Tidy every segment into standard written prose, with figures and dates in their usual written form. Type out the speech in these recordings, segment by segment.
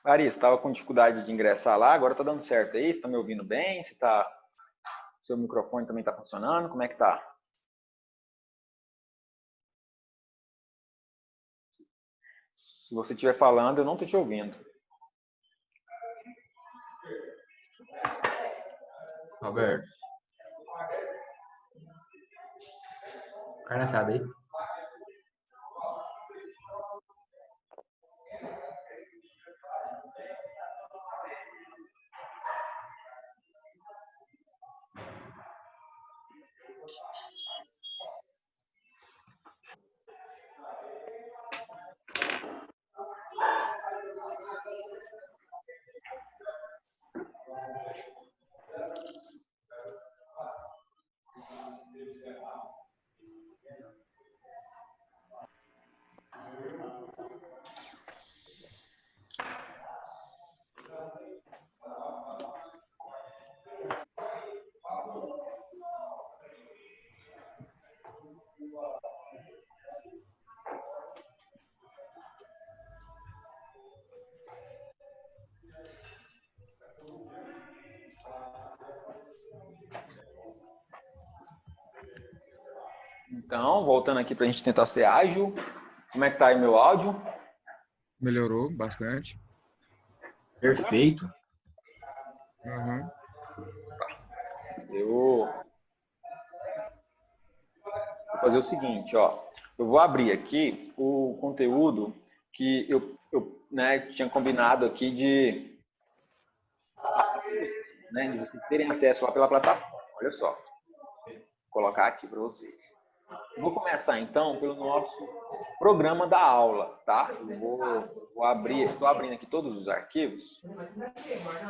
Larissa, estava com dificuldade de ingressar lá, agora está dando certo aí? Você está me ouvindo bem? Seu microfone também está funcionando? Como é que tá? Se você estiver falando, eu não estou te ouvindo. Roberto. Carne assada aí. Então, voltando aqui para a gente tentar ser ágil. Como é que tá aí meu áudio? Melhorou bastante. Perfeito. Uhum. Eu vou fazer o seguinte, ó. Eu vou abrir aqui o conteúdo que eu tinha combinado aqui de vocês terem acesso lá pela plataforma. Olha só. Vou colocar aqui para vocês. Vou começar então pelo nosso programa da aula, tá? Eu vou abrir, estou abrindo aqui todos os arquivos.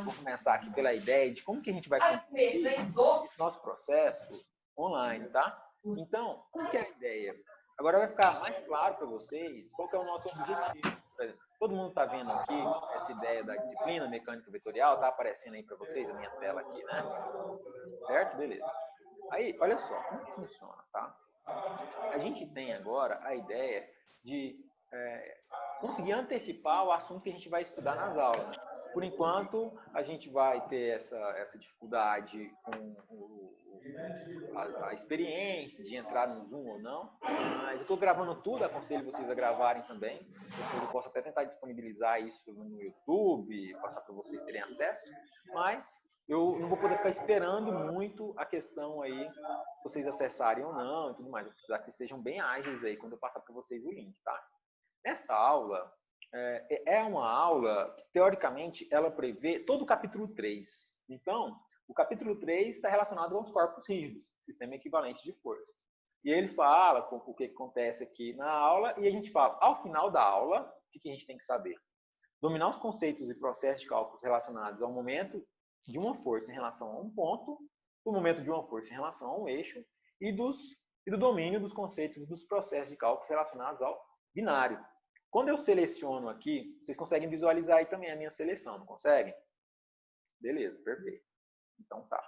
Vou começar aqui pela ideia de como que a gente vai conduzir esse nosso processo online, tá? Então, qual que é a ideia? Agora vai ficar mais claro para vocês qual que é o nosso objetivo. Por exemplo, todo mundo está vendo aqui essa ideia da disciplina mecânica vetorial, tá aparecendo aí para vocês a minha tela aqui, né? Certo? Beleza. Aí, olha só, como que funciona, tá? A gente tem agora a ideia de conseguir antecipar o assunto que a gente vai estudar nas aulas. Por enquanto, a gente vai ter essa dificuldade com a experiência de entrar no Zoom ou não, mas eu estou gravando tudo, aconselho vocês a gravarem também. Depois eu posso até tentar disponibilizar isso no YouTube, passar para vocês terem acesso, mas eu não vou poder ficar esperando muito a questão aí, vocês acessarem ou não e tudo mais. Eu vou precisar que vocês sejam bem ágeis aí quando eu passar para vocês o link, tá? Essa aula é uma aula que, teoricamente, ela prevê todo o capítulo 3. Então, o capítulo 3 está relacionado aos corpos rígidos, sistema equivalente de forças. E ele fala com o que acontece aqui na aula e a gente fala, ao final da aula, o que a gente tem que saber? Dominar os conceitos e processos de cálculos relacionados ao momento de uma força em relação a um ponto, do momento de uma força em relação a um eixo e do domínio dos conceitos e dos processos de cálculo relacionados ao binário. Quando eu seleciono aqui, vocês conseguem visualizar aí também a minha seleção, não conseguem? Beleza, perfeito. Então tá.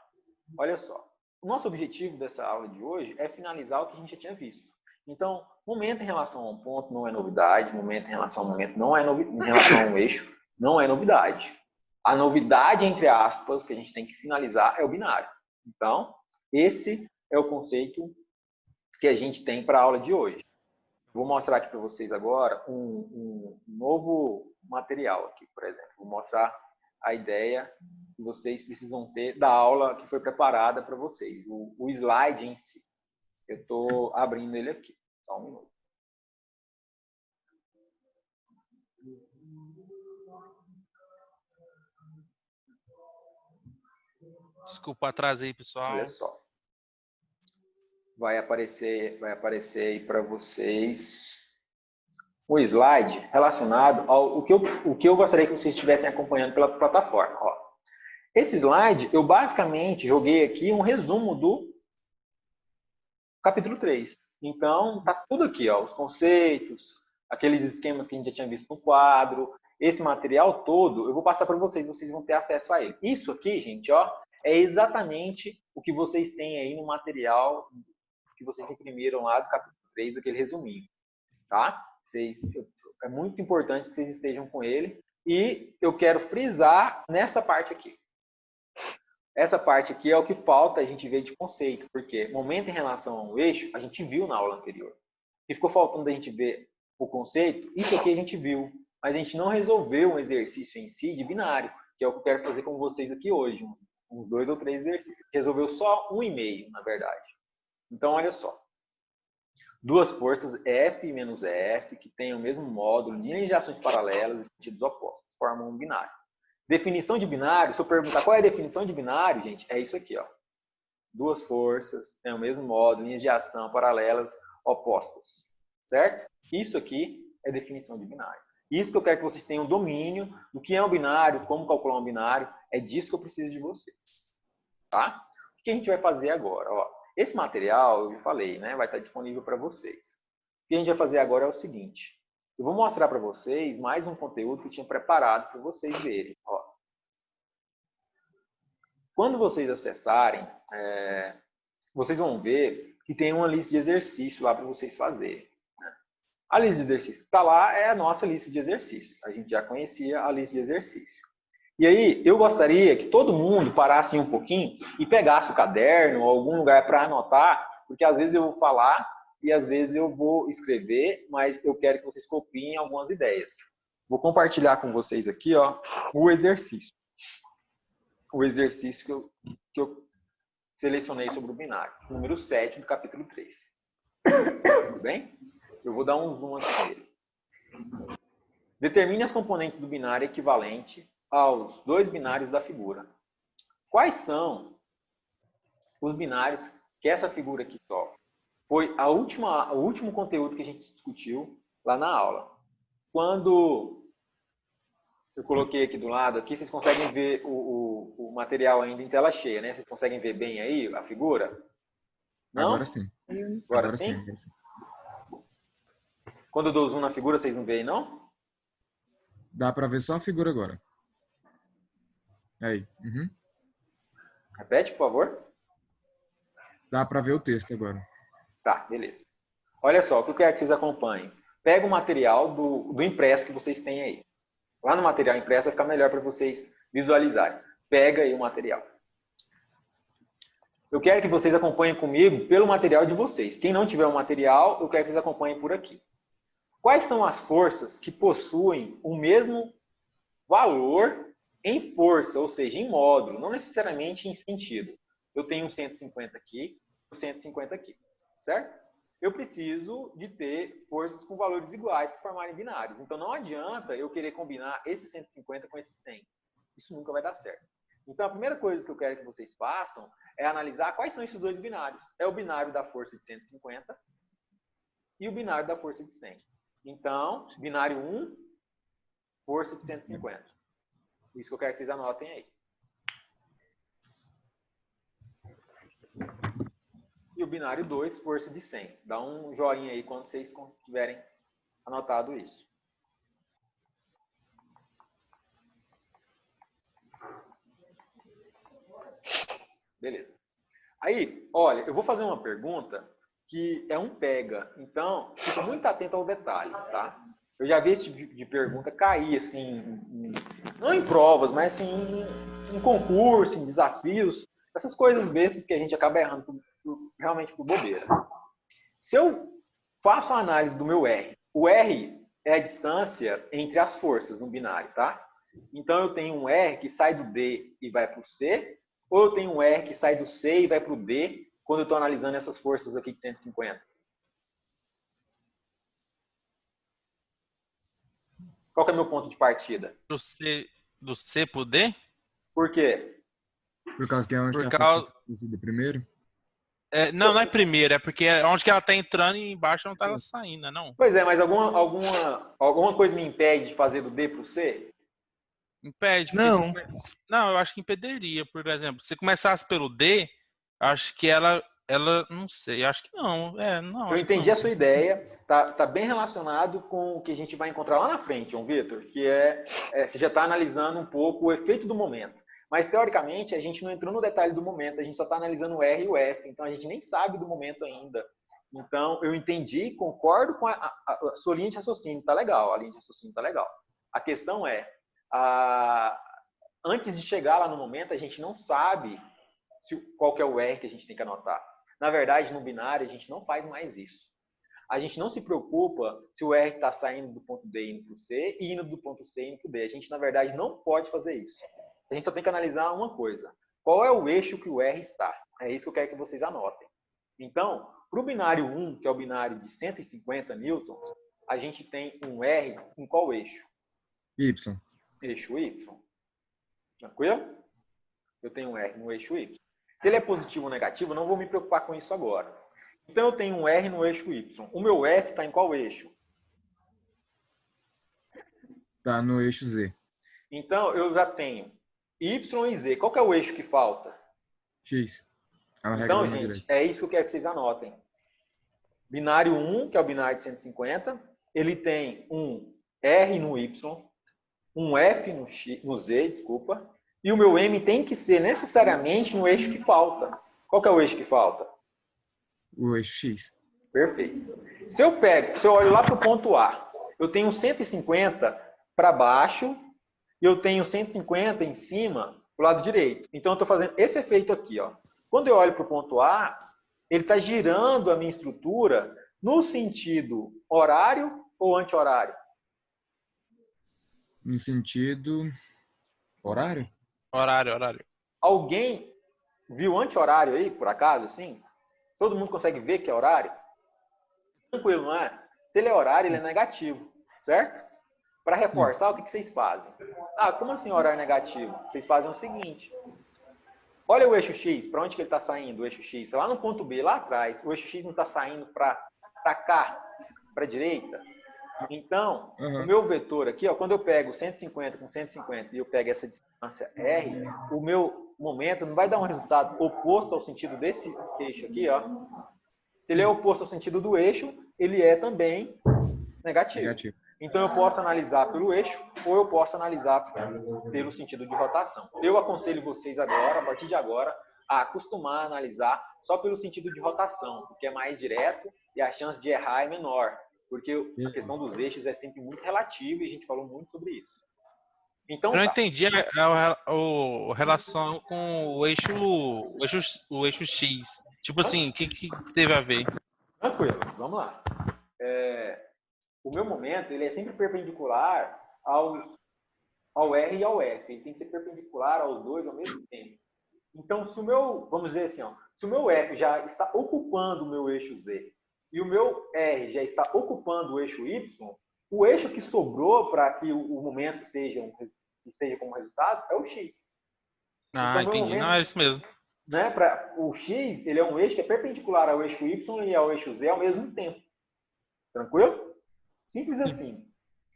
Olha só. O nosso objetivo dessa aula de hoje é finalizar o que a gente já tinha visto. Então, momento em relação a um ponto não é novidade, momento em relação a um momento não é novidade, em relação a um eixo não é novidade. A novidade, entre aspas, que a gente tem que finalizar é o binário. Então, esse é o conceito que a gente tem para a aula de hoje. Vou mostrar aqui para vocês agora um novo material aqui, por exemplo. Vou mostrar a ideia que vocês precisam ter da aula que foi preparada para vocês. O slide em si. Eu estou abrindo ele aqui. Só um minuto. Desculpa, atrasei, pessoal. Olha só. Vai aparecer aí para vocês o slide relacionado ao o que eu gostaria que vocês estivessem acompanhando pela plataforma. Ó. Esse slide, eu basicamente joguei aqui um resumo do capítulo 3. Então, tá tudo aqui, ó, os conceitos, aqueles esquemas que a gente já tinha visto no quadro, esse material todo, eu vou passar para vocês, vocês vão ter acesso a ele. Isso aqui, gente, ó, é exatamente o que vocês têm aí no material que vocês imprimiram lá do capítulo 3, daquele resuminho, tá? É muito importante que vocês estejam com ele, E eu quero frisar nessa parte aqui. Essa parte aqui é o que falta a gente ver de conceito, porque momento em relação ao eixo, a gente viu na aula anterior. E ficou faltando a gente ver o conceito, isso aqui a gente viu, mas a gente não resolveu um exercício em si de binário, que é o que eu quero fazer com vocês aqui hoje, uns 2 ou 3 exercícios. Resolveu só 1,5, na verdade. Então, olha só. Duas forças F menos F, que têm o mesmo módulo, linhas de ações paralelas e sentidos opostos, formam um binário. Definição de binário, se eu perguntar qual é a definição de binário, gente, é isso aqui, ó. Duas forças têm o mesmo módulo, linhas de ação paralelas, opostas, certo? Isso aqui é definição de binário. Isso que eu quero que vocês tenham domínio do que é um binário, como calcular um binário, é disso que eu preciso de vocês, tá? O que a gente vai fazer agora? Ó, esse material, eu falei, né, vai estar disponível para vocês. O que a gente vai fazer agora é o seguinte, eu vou mostrar para vocês mais um conteúdo que eu tinha preparado para vocês verem. Ó. Quando vocês acessarem, vocês vão ver que tem uma lista de exercícios lá para vocês fazerem. Né? A lista de exercícios que está lá é a nossa lista de exercícios. A gente já conhecia a lista de exercícios. E aí, eu gostaria que todo mundo parasse um pouquinho e pegasse o caderno ou algum lugar para anotar, porque às vezes eu vou falar e às vezes eu vou escrever, mas eu quero que vocês copiem algumas ideias. Vou compartilhar com vocês aqui, ó, o exercício. O exercício que eu selecionei sobre o binário. Número 7 do capítulo 3. Tudo bem? Eu vou dar um zoom aqui nele. Determine as componentes do binário equivalente aos 2 binários da figura. Quais são os binários que essa figura aqui sofre? Foi o último conteúdo que a gente discutiu lá na aula. Quando eu coloquei aqui do lado, aqui vocês conseguem ver o material ainda em tela cheia, né? Vocês conseguem ver bem aí a figura? Não? Agora sim. Agora sim? Agora sim. Quando eu dou zoom na figura, vocês não veem, não? Dá para ver só a figura agora. Aí. Uhum. Repete, por favor. Dá para ver o texto agora. Tá, beleza. Olha só, o que eu quero que vocês acompanhem. Pega o material do impresso que vocês têm aí. Lá no material impresso vai ficar melhor para vocês visualizarem. Pega aí o material. Eu quero que vocês acompanhem comigo pelo material de vocês. Quem não tiver o material, eu quero que vocês acompanhem por aqui. Quais são as forças que possuem o mesmo valor em força, ou seja, em módulo, não necessariamente em sentido? Eu tenho um 150 aqui, um 150 aqui, certo? Eu preciso de ter forças com valores iguais para formarem binários. Então, não adianta eu querer combinar esse 150 com esse 100. Isso nunca vai dar certo. Então, a primeira coisa que eu quero que vocês façam é analisar quais são esses 2 binários. É o binário da força de 150 e o binário da força de 100. Então, binário 1, força de 150. Isso que eu quero que vocês anotem aí. E o binário 2, força de 100. Dá um joinha aí quando vocês tiverem anotado isso. Beleza. Aí, olha, eu vou fazer uma pergunta que é um pega. Então, fica muito atento ao detalhe, tá? Eu já vi esse tipo de pergunta cair, assim, não em provas, mas assim, em concurso, em desafios, essas coisas bestas que a gente acaba errando realmente por bobeira. Se eu faço a análise do meu R, o R é a distância entre as forças no binário, tá? Então, eu tenho um R que sai do D e vai para o C, ou eu tenho um R que sai do C e vai para o D, quando eu estou analisando essas forças aqui de 150. Qual que é o meu ponto de partida? Do C pro D? Por quê? Por causa que é onde Por que a causa... força de primeiro. não é primeiro, é porque é onde que ela tá entrando e embaixo não tá ela saindo, não? Pois é, mas alguma coisa me impede de fazer do D para o C? Impede. Não. Não, eu acho que impediria, por exemplo. Se começasse pelo D, acho que ela não sei, acho que não. Não. Eu entendi a sua ideia, tá bem relacionado com o que a gente vai encontrar lá na frente, João Vitor, que você já está analisando um pouco o efeito do momento. Mas, teoricamente, a gente não entrou no detalhe do momento, a gente só está analisando o R e o F, então a gente nem sabe do momento ainda. Então, eu entendi, concordo com a sua linha de raciocínio, tá legal, a linha de raciocínio tá legal. A questão é, Antes de chegar lá no momento, a gente não sabe qual que é o R que a gente tem que anotar. Na verdade, no binário, a gente não faz mais isso. A gente não se preocupa se o R está saindo do ponto D indo para o C e indo do ponto C indo para o D. A gente, na verdade, não pode fazer isso. A gente só tem que analisar uma coisa. Qual é o eixo que o R está? É isso que eu quero que vocês anotem. Então, para o binário 1, que é o binário de 150 newtons, a gente tem um R em qual eixo? Y. Eixo Y. Tranquilo? Eu tenho um R no eixo Y. Se ele é positivo ou negativo, eu não vou me preocupar com isso agora. Então, eu tenho um R no eixo Y. O meu F está em qual eixo? Tá no eixo Z. Então, eu já tenho Y e Z. Qual que é o eixo que falta? X. É uma regra Então, da mão gente, direita. é isso que eu quero que vocês anotem. Binário 1, que é o binário de 150, ele tem um R no Y, um F no Z, desculpa, e o meu M tem que ser necessariamente no eixo que falta. Qual que é o eixo que falta? O eixo X. Perfeito. Se eu olho lá para o ponto A, eu tenho 150 para baixo e eu tenho 150 em cima do lado direito. Então, eu estou fazendo esse efeito aqui. Ó. Quando eu olho para o ponto A, ele está girando a minha estrutura no sentido horário ou anti-horário? No sentido horário? Horário. Alguém viu anti-horário aí, por acaso, assim? Todo mundo consegue ver que é horário? Tranquilo, não é? Se ele é horário, ele é negativo, certo? Para reforçar, o que vocês fazem? Ah, como assim horário negativo? Vocês fazem o seguinte. Olha o eixo X, para onde que ele está saindo, o eixo X? Lá no ponto B, lá atrás, o eixo X não está saindo para cá, para a direita? Então, o meu vetor aqui, ó, quando eu pego 150 com 150 e eu pego essa distância R, o meu momento não vai dar um resultado oposto ao sentido desse eixo aqui, ó. Se ele é oposto ao sentido do eixo, ele é também negativo. Então, eu posso analisar pelo eixo ou eu posso analisar pelo sentido de rotação. Eu aconselho vocês agora, a partir de agora, a acostumar a analisar só pelo sentido de rotação, porque é mais direto e a chance de errar é menor. Porque a questão dos eixos é sempre muito relativa e a gente falou muito sobre isso. Então, Eu não tá. entendi a relação com o eixo X. Tipo assim, o que teve a ver? Tranquilo, vamos lá. O meu momento ele é sempre perpendicular ao R e ao F. Ele tem que ser perpendicular aos dois ao mesmo tempo. Então, se o meu, vamos dizer assim, ó, se o meu F já está ocupando o meu eixo Z e o meu R já está ocupando o eixo Y, o eixo que sobrou para que o momento seja como resultado é o X. Ah, então, entendi. Não, é isso mesmo. Né, o X ele é um eixo que é perpendicular ao eixo Y e ao eixo Z ao mesmo tempo. Tranquilo? Simples assim.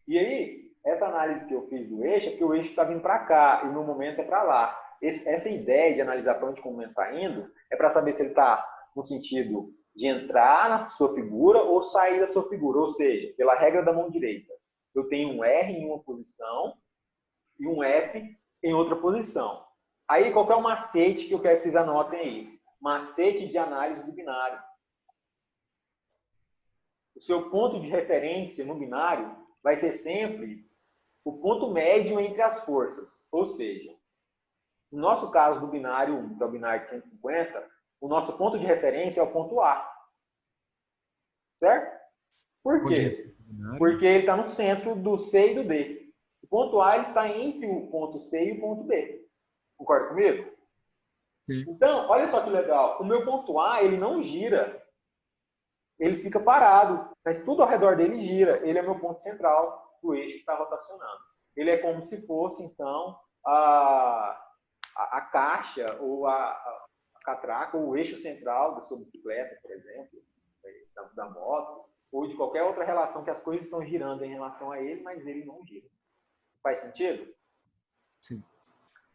E aí, essa análise que eu fiz do eixo é que o eixo está vindo para cá e o meu momento é para lá. Essa ideia de analisar para onde o momento está indo é para saber se ele está no sentido de entrar na sua figura ou sair da sua figura. Ou seja, pela regra da mão direita, eu tenho um R em uma posição e um F em outra posição. Aí, qual que é o macete que eu quero que vocês anotem aí? Macete de análise do binário. O seu ponto de referência no binário vai ser sempre o ponto médio entre as forças. Ou seja, no nosso caso do binário 1, que é o binário de 150, o nosso ponto de referência é o ponto A. Certo? Por quê? Porque ele está no centro do C e do D. O ponto A ele está entre o ponto C e o ponto B. Concorda comigo? Sim. Então, olha só que legal. O meu ponto A, ele não gira. Ele fica parado. Mas tudo ao redor dele gira. Ele é meu ponto central do eixo que está rotacionando. Ele é como se fosse, então, a caixa ou a catraca ou o eixo central da sua bicicleta, por exemplo, da moto, ou de qualquer outra relação que as coisas estão girando em relação a ele, mas ele não gira. Faz sentido? Sim.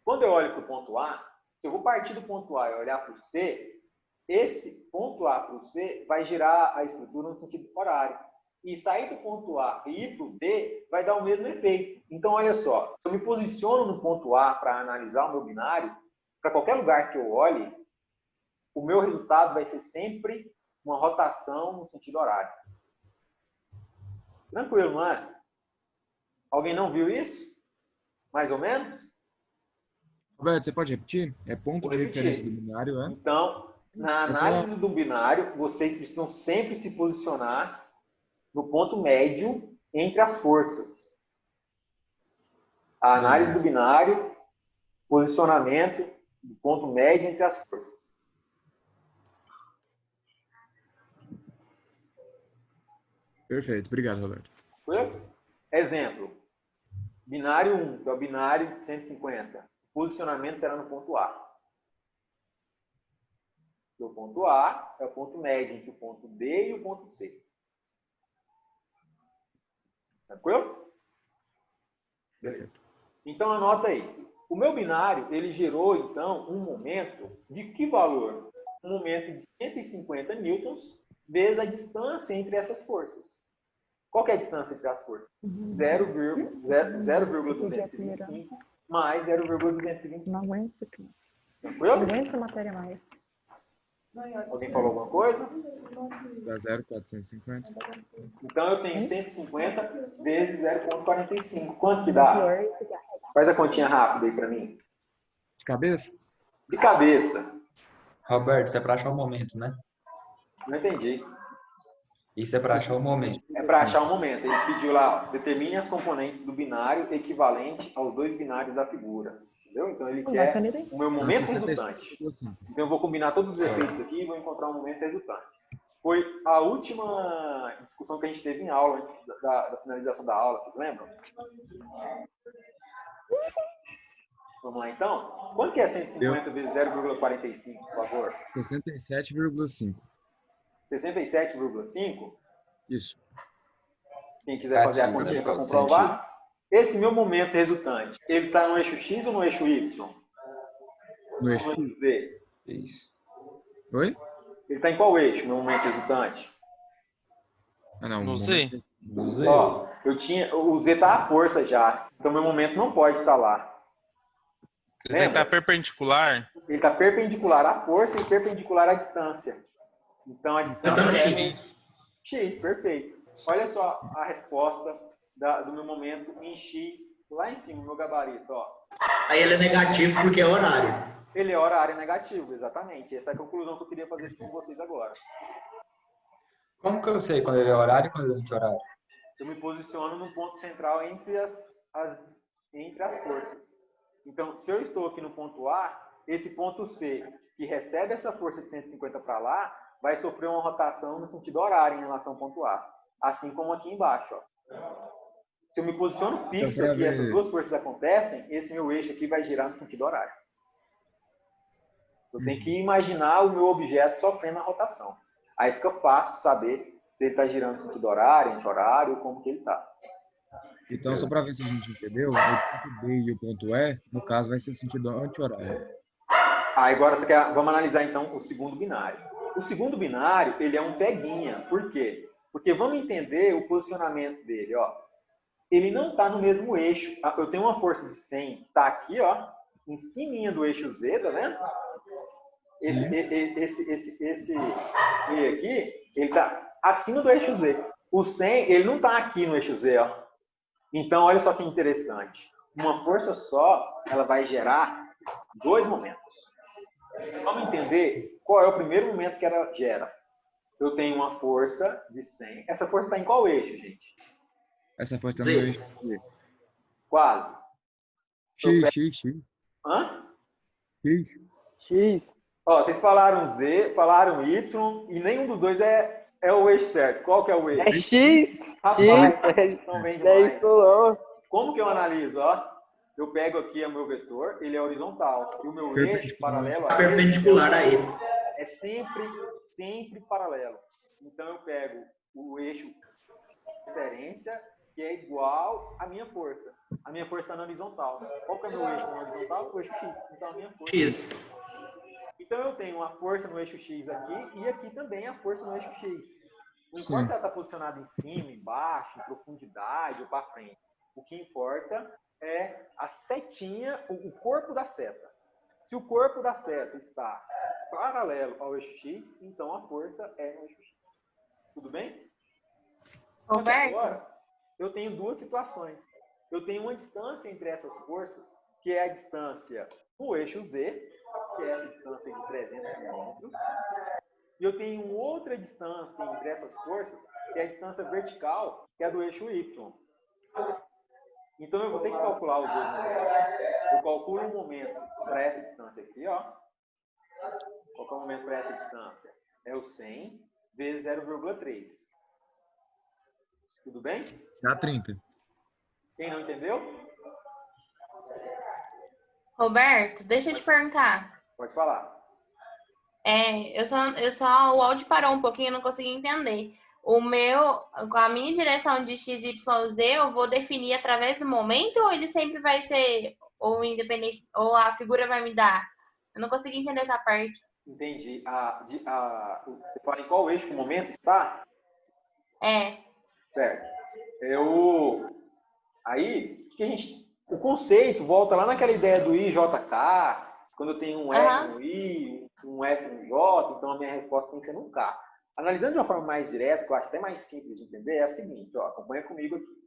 Quando eu olho para o ponto A, se eu vou partir do ponto A e olhar para o C, esse ponto A para o C vai girar a estrutura no sentido horário. E sair do ponto A e ir para o D vai dar o mesmo efeito. Então, olha só, se eu me posiciono no ponto A para analisar o meu binário, para qualquer lugar que eu olhe, o meu resultado vai ser sempre uma rotação no sentido horário. Tranquilo, não é? Alguém não viu isso? Mais ou menos? Roberto, você pode repetir? É ponto Vou de repetir. referência do binário, é? Então, na Essa análise do binário, vocês precisam sempre se posicionar no ponto médio entre as forças. A análise do Beleza. binário, posicionamento do ponto médio entre as forças. Perfeito. Obrigado, Roberto. Exemplo. Binário 1, que é o binário de 150. O posicionamento será no ponto A. O ponto A é o ponto médio entre o ponto D e o ponto C. Tranquilo? Perfeito. Então, anota aí. O meu binário, ele gerou, então, um momento de que valor? Um momento de 150 newtons vezes a distância entre essas forças. Qual que é a distância entre as forças? 0,225 mais 0,225. Não aguento isso aqui. Tranquilo? Não aguento essa matéria mais. Alguém falou alguma coisa? Dá 0,450. Então, eu tenho 150 vezes 0,45. Quanto que dá? Faz a continha rápida aí para mim. De cabeça? De cabeça. Roberto, isso é para achar o momento, né? Não entendi. Isso é para achar o momento. É para achar um momento. Ele pediu lá, determine as componentes do binário equivalente aos dois binários da figura. Entendeu? Então, ele quer o meu momento resultante. Então, eu vou combinar todos os efeitos aqui e vou encontrar um momento resultante. Foi a última discussão que a gente teve em aula, antes da finalização da aula, vocês lembram? Vamos lá, então? Quanto que é 150 vezes 0,45, por favor? 67,5. 67,5? Isso. Quem quiser fazer a continha para comprovar. Esse meu momento resultante, ele está no eixo X ou no eixo Y? No eixo Z? Isso. Oi? Ele está em qual eixo, meu momento resultante? Ah, não. Não sei. No Z. Ó, o Z está à força já. Então, meu momento não pode estar lá. Ele tem que estar perpendicular. Ele está perpendicular à força e perpendicular à distância. Então, a distância Tá no é X. X, perfeito. Olha só a resposta do meu momento em X, lá em cima, no meu gabarito. Ó. Aí ele é negativo porque é horário. Ele é horário negativo, exatamente. Essa é a conclusão que eu queria fazer com vocês agora. Como que eu sei quando ele é horário e quando ele é anti-horário? Eu me posiciono no ponto central entre as forças. Então, se eu estou aqui no ponto A, esse ponto C, que recebe essa força de 150 para lá, vai sofrer uma rotação no sentido horário em relação ao ponto A. Assim como aqui embaixo. Ó. Se eu me posiciono fixo aqui, essas duas forças acontecem, esse meu eixo aqui vai girar no sentido horário. Eu tenho que imaginar o meu objeto sofrendo a rotação. Aí fica fácil de saber se ele está girando no sentido horário, anti-horário, como que ele está. Então, só para ver se a gente entendeu, o ponto B e o ponto E, no caso, vai ser sentido anti-horário. Agora, vamos analisar, então, o segundo binário. O segundo binário, ele é um peguinha. Por quê? Porque vamos entender o posicionamento dele. Ó. Ele não está no mesmo eixo. Eu tenho uma força de 100 que está aqui, ó, em cima do eixo Z, tá vendo? Esse E aqui, ele está acima do eixo Z. O 100, ele não está aqui no eixo Z, ó. Então, olha só que interessante. Uma força só, ela vai gerar dois momentos. Vamos entender qual é o primeiro momento que ela gera. Eu tenho uma força de 100. Essa força está em qual eixo, gente? Essa força está no Z. eixo Z. Quase. X. Hã? X. X. Ó, vocês falaram Z, falaram Y, e nenhum dos dois é o eixo certo. Qual que é o eixo? É X. Rapaz, X. estão bem Daí demais. falou. Como que eu analiso? Ó, eu pego aqui o meu vetor, ele é horizontal. E o meu eixo paralelo a ele Perpendicular a ele. é sempre paralelo. Então, eu pego o eixo de referência, que é igual à minha força. A minha força está na horizontal. Qual que é o meu eixo na horizontal? O eixo X. Então, a minha força... X. Então, eu tenho uma força no eixo X aqui e aqui também a força no eixo X. Não importa se ela está posicionada em cima, embaixo, em profundidade ou para frente. O que importa é a setinha, o corpo da seta. Se o corpo da seta está paralelo ao eixo X, então a força é no eixo X. Tudo bem? Roberto? Agora, eu tenho duas situações. eu tenho uma distância entre essas forças, que é a distância no eixo Z, que é essa distância de 300 milímetros, e eu tenho outra distância entre essas forças, que é a distância vertical, que é a do eixo Y. Então, eu vou ter que calcular os dois momentos. Eu calculo o momento para essa distância aqui, ó. Qual que é o momento para essa distância? É o 100 vezes 0,3. Tudo bem? Dá 30. Quem não entendeu? Roberto, deixa eu te perguntar. Pode falar. O áudio parou um pouquinho, eu não consegui entender. A minha direção de x, y, z, eu vou definir através do momento ou ele sempre vai ser ou independente, ou a figura vai me dar? Eu não consegui entender essa parte. Entendi. Você fala em qual eixo que o momento está? É. Certo. Aí, o conceito volta lá naquela ideia do IJK, quando eu tenho um F no I, um F no J, então a minha resposta tem que ser no K. Analisando de uma forma mais direta, que eu acho até mais simples de entender, é a seguinte, ó, acompanha comigo aqui.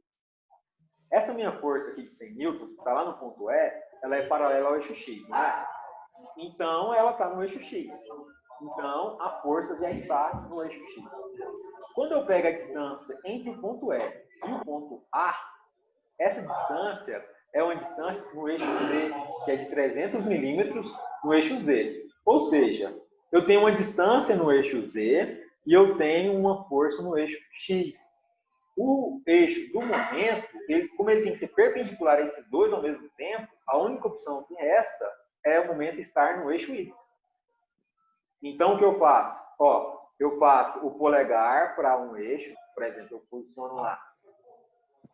Essa minha força aqui de 100 newtons, que está lá no ponto E, ela é paralela ao eixo X, não é? Então, ela está no eixo X. Então, a força já está no eixo X. Quando eu pego a distância entre o ponto E e o ponto A, essa distância é uma distância no eixo Z, que é de 300 milímetros no eixo Z. Ou seja, eu tenho uma distância no eixo Z e eu tenho uma força no eixo X. O eixo do momento, como ele tem que ser perpendicular a esses dois ao mesmo tempo, a única opção que resta é o momento estar no eixo Y. Então, o que eu faço? Ó, eu faço o polegar para um eixo, por exemplo, eu posiciono lá.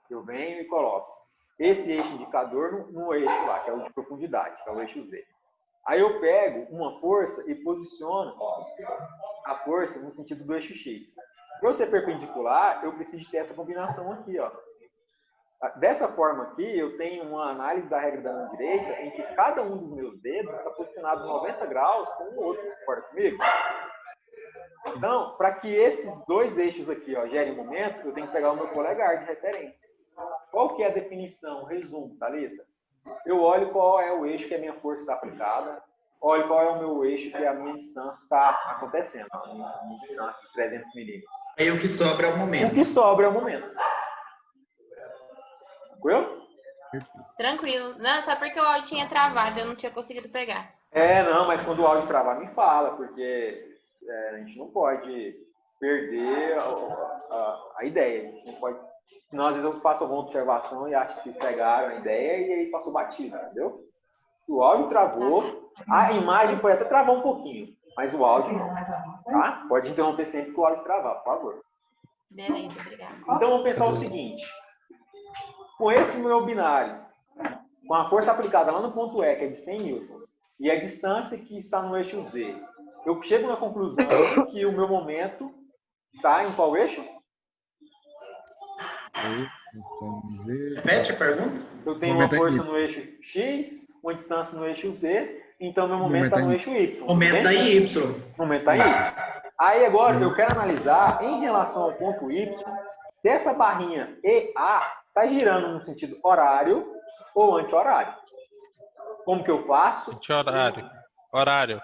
Eu venho e coloco esse eixo indicador no eixo lá, que é o de profundidade, que é o eixo Z. Aí eu pego uma força e posiciono a força no sentido do eixo X. Para eu ser perpendicular, eu preciso ter essa combinação aqui, ó. Dessa forma aqui, eu tenho uma análise da regra da mão direita em que cada um dos meus dedos está posicionado 90 graus com o outro. Concorda comigo? Então, para que esses dois eixos aqui, ó, gerem momento, eu tenho que pegar o meu polegar de referência. Qual que é a definição? Resumo, Thalita. Eu olho qual é o eixo que a minha força está aplicada, olho qual é o meu eixo que a minha distância está acontecendo, a minha distância de 300 milímetros. Aí o que sobra é o momento. O que sobra é o momento. Tranquilo? Tranquilo. Não, só porque o áudio tinha travado, eu não tinha conseguido pegar. Não, mas quando o áudio travar, me fala, porque a gente não pode perder a ideia. A gente não pode. Senão, às vezes, eu faço alguma observação e acho que vocês pegaram a ideia e aí passou batido, entendeu? O áudio travou, a imagem pode até travar um pouquinho, mas o áudio não. Tá? Pode interromper sempre que o áudio travar, por favor. Beleza, obrigada. Então, vamos pensar o seguinte. Com esse meu binário, com a força aplicada lá no ponto E, que é de 100 newtons, e a distância que está no eixo Z, eu chego na conclusão que o meu momento está em qual eixo? Repete a pergunta. Eu tenho uma força no eixo X, uma distância no eixo Z, então meu momento está no eixo Y. O momento está em Y. O momento está em Y. Aí agora eu quero analisar, em relação ao ponto Y, se essa barrinha EA está girando no sentido horário ou anti-horário. Como que eu faço? Anti-horário. Horário.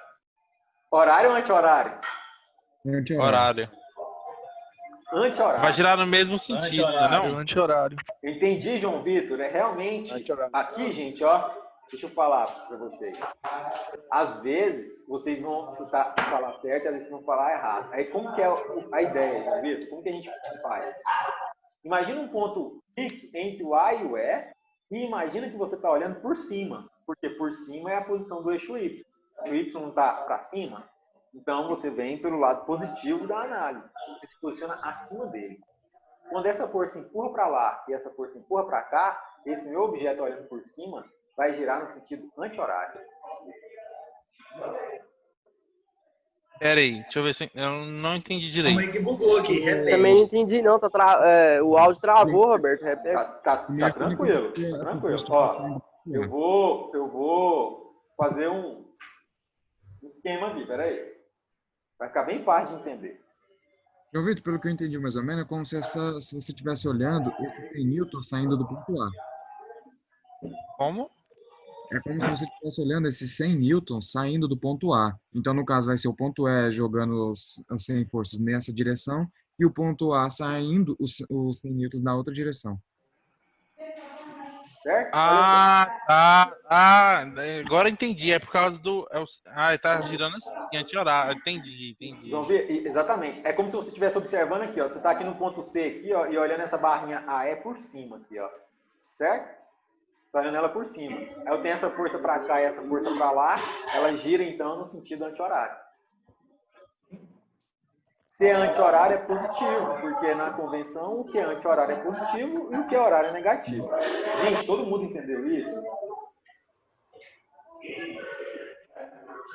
Horário ou anti-horário? Horário. Anti-horário. Vai girar no mesmo sentido, não? Anti-horário. Entendi, João Vitor. É realmente... Aqui, gente, ó, deixa eu falar para vocês. Às vezes, vocês vão falar certo, às vezes vão falar errado. Aí, como que é a ideia, João Vitor? Como que a gente faz? Imagina um ponto fixo entre o A e o E, e imagina que você está olhando por cima, porque por cima é a posição do eixo Y. O Y está para cima, então você vem pelo lado positivo da análise. Você se posiciona acima dele. Quando essa força empurra para lá e essa força empurra para cá, esse meu objeto olhando por cima vai girar no sentido anti-horário. Pera aí, deixa eu ver se eu não entendi direito. Como é que bugou aqui? Repete. Também não entendi, não. O áudio travou, Roberto. Repete. Tá tranquilo. Tá tranquilo. Ó, eu vou fazer um esquema aqui, peraí. Vai ficar bem fácil de entender. João Vitor, pelo que eu entendi mais ou menos, é como se você estivesse olhando esse 100 newtons saindo do ponto A. Como? É como se você estivesse olhando esses 100 newtons saindo do ponto A. Então, no caso, vai ser o ponto E jogando os 100 forças nessa direção e o ponto A saindo os 100 newtons na outra direção. Certo? Olha só. Ah, tá. Ah, agora entendi. É por causa do. Tá girando assim, anti-horário. Entendi. Vão ver? Exatamente. É como se você estivesse observando aqui, ó. Você está aqui no ponto C aqui, ó, e olhando essa barrinha AE por cima aqui, ó. Certo? Está olhando ela por cima. Aí eu tenho essa força para cá e essa força para lá. Ela gira, então, no sentido anti-horário. Ser anti-horário é positivo, porque na convenção o que é anti-horário é positivo e o que é horário é negativo. Gente, todo mundo entendeu isso?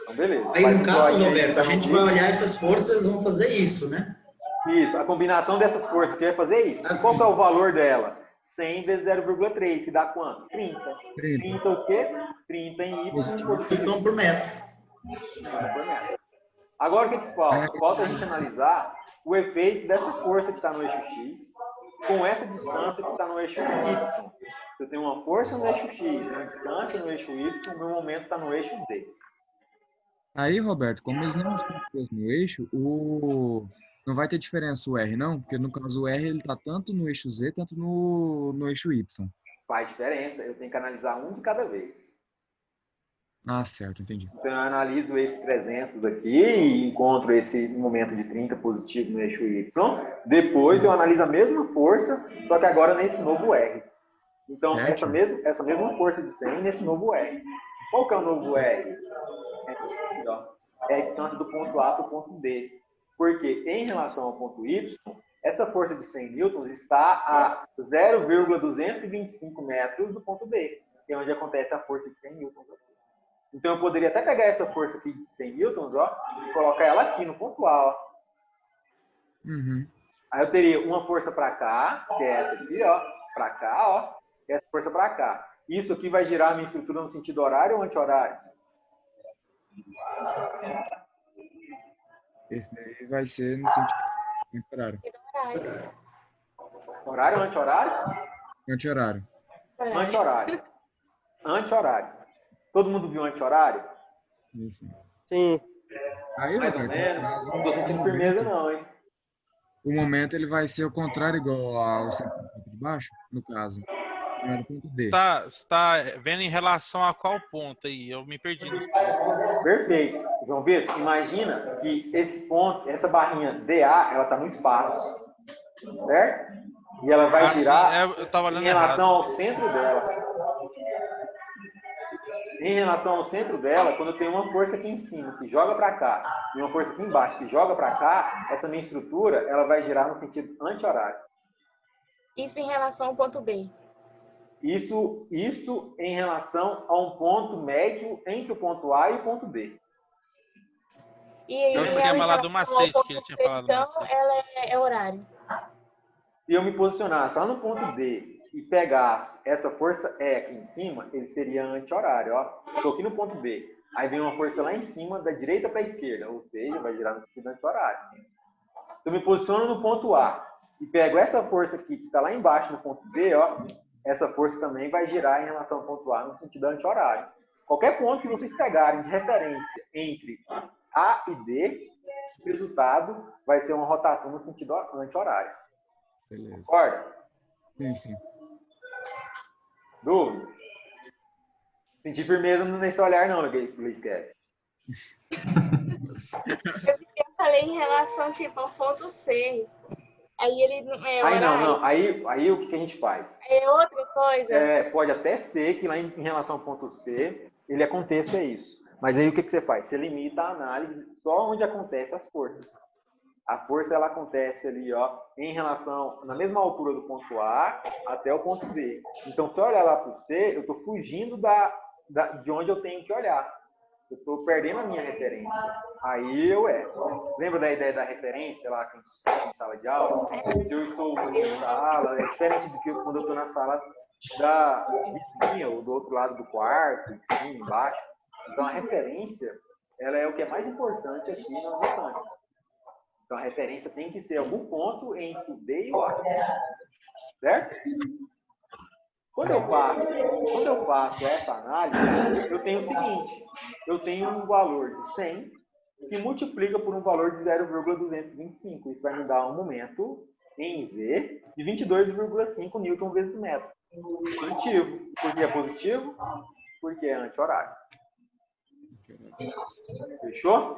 Então, beleza. Aí, Mas no igual caso, aí, Roberto, tá a no gente vídeo. vai olhar essas forças e vamos fazer isso, né? Isso, a combinação dessas forças que vai fazer isso. E qual que é o valor dela? 100 vezes 0,3, que dá quanto? 30. 30 o quê? 30 em Y Positivo. positivo. Então, por metro. Por metro. Agora, o que falta? Falta a gente analisar o efeito dessa força que está no eixo X com essa distância que está no eixo Y. Eu tenho uma força no eixo X, uma distância no eixo Y, o meu momento está no eixo Z. Aí, Roberto, como eles não estão no mesmo eixo, não vai ter diferença o R, não? Porque no caso o R ele está tanto no eixo Z, tanto no eixo Y. Faz diferença, eu tenho que analisar um de cada vez. Ah, certo, entendi. Então, eu analiso esse 300 aqui e encontro esse momento de 30 positivo no eixo Y. Depois, eu analiso a mesma força, só que agora nesse novo R. Então, essa mesma força de 100 nesse novo R. Qual que é o novo R? É a distância do ponto A para o ponto D. Porque, em relação ao ponto Y, essa força de 100 newtons está a 0,225 metros do ponto B, que é onde acontece a força de 100 newtons. Então, eu poderia até pegar essa força aqui de 100 newtons, ó, e colocar ela aqui no ponto A, ó. Uhum. Aí eu teria uma força para cá, que é essa aqui, ó, para cá, ó, e essa força para cá. Isso aqui vai girar a minha estrutura no sentido horário ou anti-horário? Esse daí vai ser no sentido anti-horário. Horário ou anti-horário? Anti-horário. Anti-horário. Anti-horário. Todo mundo viu anti-horário? Isso. Sim. Aí, Mais ou Roberto, menos. no caso, Não tô sentindo firmeza não, hein? o momento ele vai ser o contrário igual ao centímetro de baixo, no caso. Não é do ponto D. Você tá vendo em relação a qual ponto aí? Eu me perdi nos pontos. Perfeito. João Vitor, imagina que esse ponto, essa barrinha DA, ela está no espaço. Certo? E ela vai girar eu tava olhando em relação errado. ao centro dela. Em relação ao centro dela, quando eu tenho uma força aqui em cima que joga para cá e uma força aqui embaixo que joga para cá, essa minha estrutura ela vai girar no sentido anti-horário. Isso em relação ao ponto B. Isso em relação a um ponto médio entre o ponto A e o ponto B. E É o esquema lá do macete que ele tinha falado. Então, ela é horário. Se eu me posicionasse lá no ponto D e pegasse essa força E aqui em cima, ele seria anti-horário, ó. Estou aqui no ponto B. Aí vem uma força lá em cima, da direita para a esquerda, ou seja, vai girar no sentido anti-horário. Se eu me posiciono no ponto A e pego essa força aqui que está lá embaixo no ponto B, ó, essa força também vai girar em relação ao ponto A no sentido anti-horário. Qualquer ponto que vocês pegarem de referência entre A e D, o resultado vai ser uma rotação no sentido anti-horário. Beleza. Concorda? Sim, sim. Dúvida? Senti firmeza nesse olhar não, Luiz Kevin. Eu falei em relação, tipo, ao ponto C. Aí ele não é Aí horário. não. Aí o que a gente faz? É outra coisa. Pode até ser que lá em relação ao ponto C, ele aconteça isso. Mas aí o que você faz? Você limita a análise só onde acontecem as forças. A força ela acontece ali, ó, em relação, na mesma altura do ponto A até o ponto B. Então, se eu olhar lá para o C, eu estou fugindo de onde eu tenho que olhar. Eu estou perdendo a minha referência. Aí eu erro. Lembra da ideia da referência lá em sala de aula? Se eu estou na sala, é diferente do que quando eu estou na sala de cima, ou do outro lado do quarto, de cima, embaixo. Então, a referência, ela é o que é mais importante aqui na mecânica. Então, a referência tem que ser algum ponto entre o D e o A. Certo? Quando eu faço essa análise, eu tenho o seguinte, eu tenho um valor de 100 que multiplica por um valor de 0,225. Isso vai me dar um momento em Z de 22,5 newton vezes metro. Positivo. Por que é positivo? Porque é anti-horário. Fechou?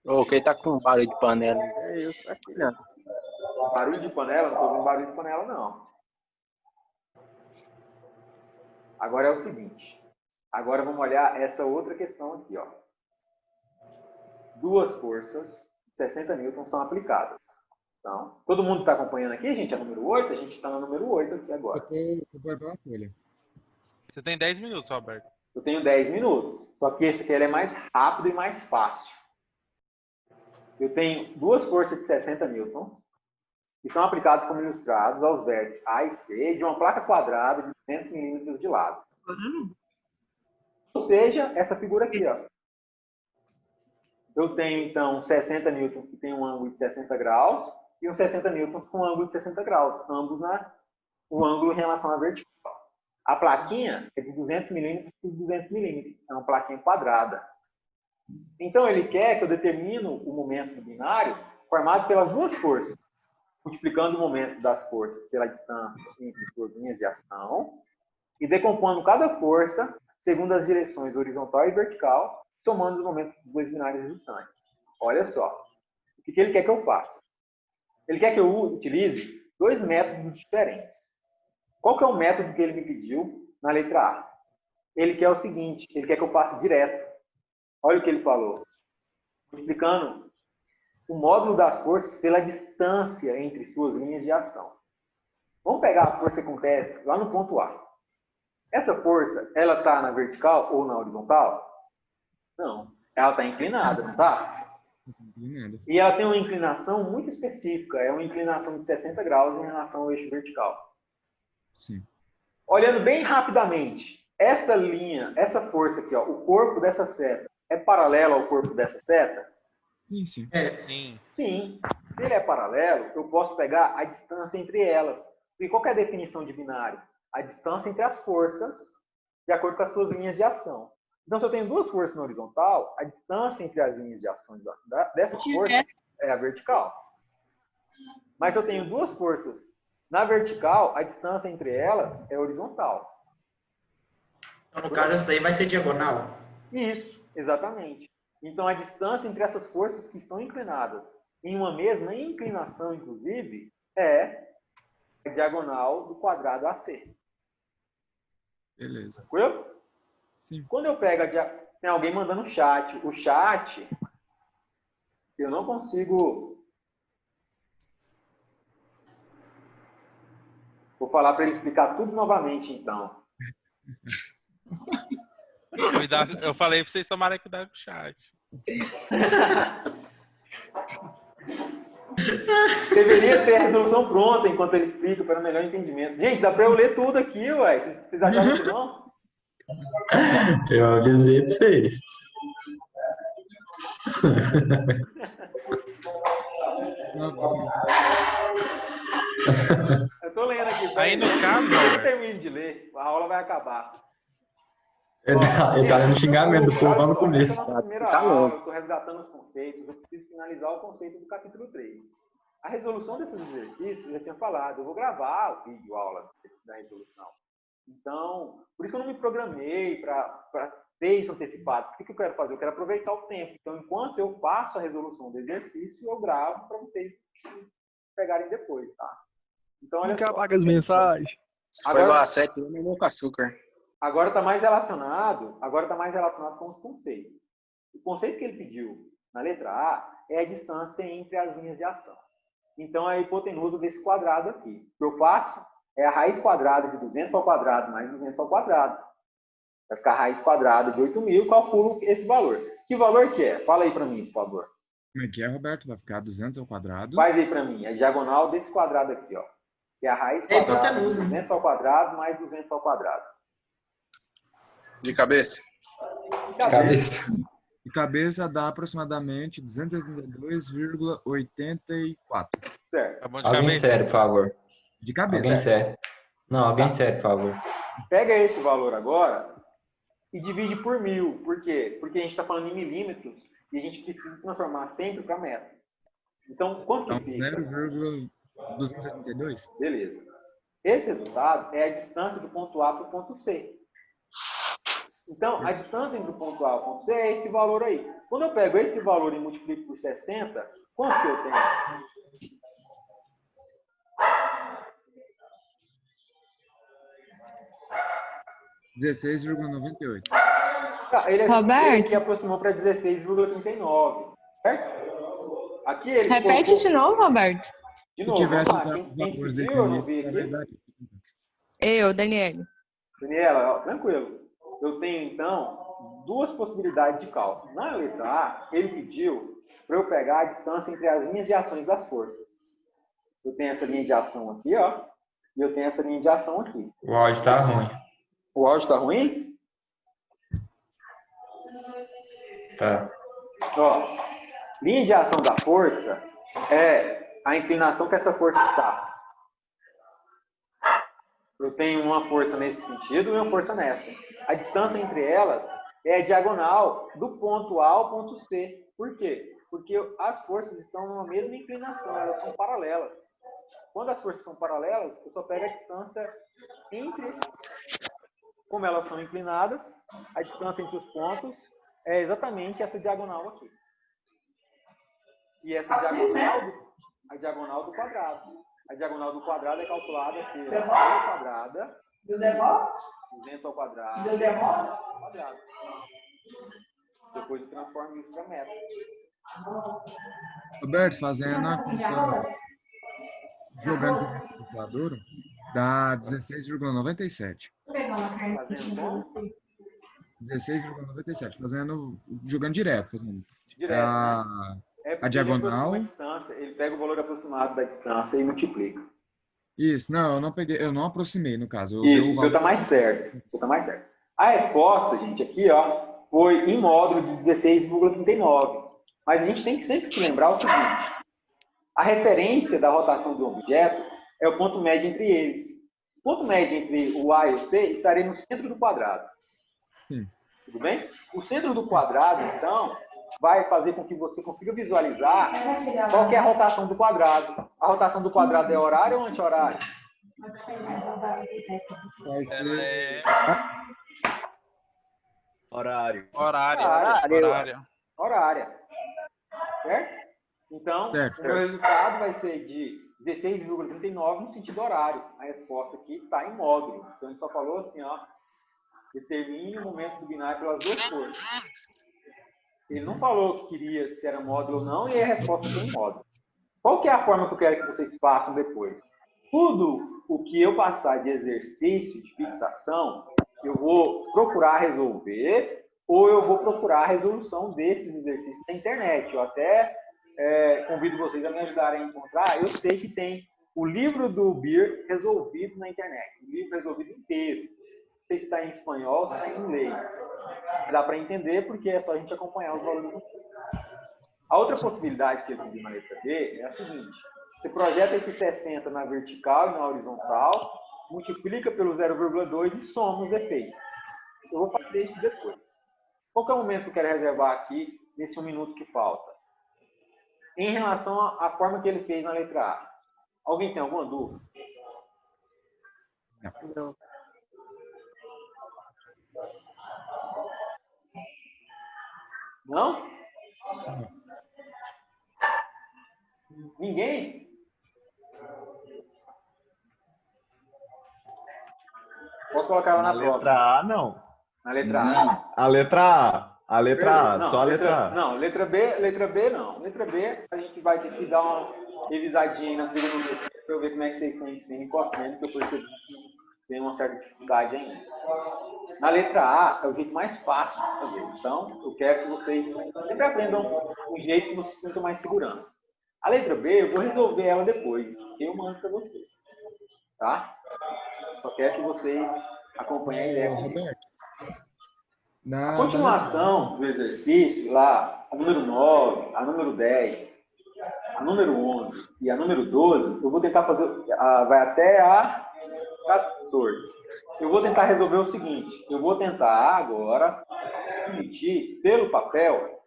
Ô, quem tá com barulho de panela? É isso aqui. Barulho de panela? Não estou ouvindo barulho de panela, não. Agora é o seguinte. Agora vamos olhar essa outra questão aqui, ó. Duas forças de 60 newtons são aplicadas. Então, todo mundo está acompanhando aqui, gente? É número 8? A gente está no número 8 aqui agora. Eu vou pela folha. Você tem 10 minutos, Roberto. Eu tenho 10 minutos. Só que esse aqui ele é mais rápido e mais fácil. Eu tenho duas forças de 60 newtons que são aplicadas como ilustrados aos vértices A e C de uma placa quadrada de 200 milímetros de lado. Ou seja, essa figura aqui, ó. Eu tenho, então, 60 newtons que tem um ângulo de 60 graus e um 60 newtons com um ângulo de 60 graus, ambos o ângulo em relação à vertical. A plaquinha é de 200 milímetros por 200 milímetros, é uma plaquinha quadrada. Então, ele quer que eu determine o momento do binário formado pelas duas forças, multiplicando o momento das forças pela distância entre suas linhas de ação e decompondo cada força segundo as direções horizontal e vertical, somando os momentos dos dois binários resultantes. Olha só. O que ele quer que eu faça? Ele quer que eu utilize dois métodos diferentes. Qual que é o método que ele me pediu na letra A? Ele quer o seguinte, ele quer que eu faça direto. Olha o que ele falou. Multiplicando o módulo das forças pela distância entre suas linhas de ação. Vamos pegar a força que acontece lá no ponto A. Essa força, ela está na vertical ou na horizontal? Não. Ela está inclinada, não está? E ela tem uma inclinação muito específica. É uma inclinação de 60 graus em relação ao eixo vertical. Sim. Olhando bem rapidamente, essa linha, essa força aqui, ó, o corpo dessa seta, é paralelo ao corpo dessa seta? Sim, sim. Sim. Sim. Se ele é paralelo, eu posso pegar a distância entre elas. E qual que é a definição de binário? A distância entre as forças, de acordo com as suas linhas de ação. Então, se eu tenho duas forças na horizontal, a distância entre as linhas de ação dessas forças é a vertical. Mas se eu tenho duas forças na vertical, a distância entre elas é horizontal. Então, no caso, essa daí vai ser diagonal? Isso, exatamente. Então, a distância entre essas forças que estão inclinadas em uma mesma inclinação, inclusive, é a diagonal do quadrado AC. Beleza. Tranquilo? Sim. Quando eu pego tem alguém mandando chat. O chat, eu não consigo... Vou falar para ele explicar tudo novamente, então. Cuidado, eu falei para vocês tomarem cuidado com o chat. Deveria ter a resolução pronta enquanto ele explica para melhor entendimento. Gente, dá para eu ler tudo aqui, ué. Vocês acharam que não? Eu avisei pra vocês. Eu tô lendo aqui. Aí, no caso, eu termino de ler, a aula vai acabar. Ele tá dando xingamento do povo lá no começo. Essa é a nossa primeira aula, eu estou resgatando os conceitos, eu preciso finalizar o conceito do capítulo 3. A resolução desses exercícios, eu já tinha falado, eu vou gravar o vídeo aula da resolução. Então, por isso que eu não me programei para ter isso antecipado. O que eu quero fazer? Eu quero aproveitar o tempo. Então, enquanto eu faço a resolução do exercício, eu gravo para vocês pegarem depois, tá? Então, olha só. Apaga as mensagens. Foi igual a 7, eu não vou com açúcar. Agora está mais relacionado com os conceitos. O conceito que ele pediu na letra A é a distância entre as linhas de ação. Então, é a hipotenusa desse quadrado aqui. O que eu faço é a raiz quadrada de 200 ao quadrado mais 200 ao quadrado. Vai ficar a raiz quadrada de 8.000, calculo esse valor. Que valor que é? Fala aí para mim, por favor. Como é que é, Roberto? Vai ficar 200 ao quadrado? Faz aí para mim. A diagonal desse quadrado aqui, ó. Que é a raiz quadrada de 200 ao quadrado mais 200 ao quadrado. De cabeça? De cabeça. De cabeça dá aproximadamente 282,84. Certo. Tá bom de Alguém cabeça? sério, por favor. De cabeça. Alguém sério. Não, alguém segue, por favor. Pega esse valor agora e divide por 1000. Por quê? Porque a gente está falando em milímetros e a gente precisa transformar sempre para metro. Então, quanto Então, que fica? 0,282. Beleza. Esse resultado é a distância do ponto A para o ponto C. Então, a distância entre o ponto A e o ponto C é esse valor aí. Quando eu pego esse valor e multiplico por 60, quanto que eu tenho? 16,98. Ele Roberto? aqui aproximou para 16,39. Certo? Aqui ele Repete colocou... de novo, Roberto. De Se novo, tivesse vamos lá. os Quem valores pediu, eu não definidos, vi na aqui. verdade. Eu, Daniele. Daniela, ó, tranquilo. Eu tenho, então, duas possibilidades de cálculo. Na letra A, ele pediu para eu pegar a distância entre as linhas de ações das forças. Eu tenho essa linha de ação aqui, ó, e eu tenho essa linha de ação aqui. O áudio tá ruim. O áudio está ruim? Tá. Ó, linha de ação da força é a inclinação que essa força está. Eu tenho uma força nesse sentido e uma força nessa. A distância entre elas é a diagonal do ponto A ao ponto C. Por quê? Porque as forças estão numa mesma inclinação, elas são paralelas. Quando as forças são paralelas, eu só pego a distância entre esses. Como elas são inclinadas, a distância entre os pontos é exatamente essa diagonal aqui. E essa a diagonal do quadrado. A diagonal do quadrado é calculada pela raiz quadrada, 200 ao quadrado, ao quadrado. Depois eu transformo isso para metro. Roberto, fazendo a conta, jogando com a calculadora, dá 16,97. Fazendo como? 16,97. Jogando direto. Fazendo. Direto, A, né? É porque a diagonal. ele pega o valor aproximado da distância e multiplica. Isso, não, eu não peguei, eu não aproximei, no caso. Eu usei Isso, o seu está mais certo. O seu tá mais certo. A resposta, gente, aqui, ó, foi em módulo de 16,39. Mas a gente tem que sempre se lembrar o seguinte: a referência da rotação do objeto é o ponto médio entre eles. O ponto médio entre o A e o C estaria no centro do quadrado. Tudo bem? O centro do quadrado, então, vai fazer com que você consiga visualizar qual que é a rotação do quadrado. A rotação do quadrado é horário ou anti-horário? Vai ser... Horário. Horária. Certo? Então, Certo. o resultado vai ser de 16,39 no sentido horário. A resposta aqui está em módulo. Então, a gente só falou assim, ó, determine o momento do binário pelas duas forças. Ele não falou que queria se era módulo ou não, e a resposta foi em módulo. Qual que é a forma que eu quero que vocês façam depois? Tudo o que eu passar de exercício, de fixação, eu vou procurar resolver, ou eu vou procurar a resolução desses exercícios na internet. Eu até convido vocês a me ajudarem a encontrar. Eu sei que tem o livro do Beer resolvido na internet. O livro resolvido inteiro. Não sei se está em espanhol, se está em inglês. Dá para entender, porque é só a gente acompanhar os valores. A outra possibilidade que eu pedi na letra B é a seguinte: você projeta esse 60 na vertical e na horizontal, multiplica pelo 0,2 e soma os efeitos. Eu vou fazer isso depois. Qual que é o momento que eu quero reservar aqui, nesse 1 minuto que falta? Em relação à forma que ele fez na letra A. Alguém tem alguma dúvida? Não. Não? Ninguém? Posso colocar lá na prova? Letra A, não. Na letra A. A letra A. A letra A, Não, só a letra A. Não, letra B não. Letra B, a gente vai ter que dar uma revisadinha aí na trigonometria para eu ver como é que vocês estão em sino e cosseno, que eu percebi que tem uma certa dificuldade ainda. Na letra A, é o jeito mais fácil de fazer. Então, eu quero que vocês sempre aprendam um jeito que vocês sintam mais segurança. A letra B, eu vou resolver ela depois. Eu mando para vocês. Tá? Só quero que vocês acompanhem a ideia. Roberto, A continuação do exercício, lá, a número 9, a número 10, a número 11 e a número 12, eu vou tentar fazer, vai até a 14. Eu vou tentar resolver o seguinte. Eu vou tentar agora dividir pelo papel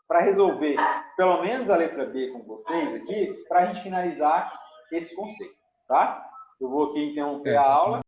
para resolver pelo menos a letra B com vocês aqui, para a gente finalizar esse conceito, tá? Eu vou aqui interromper a aula.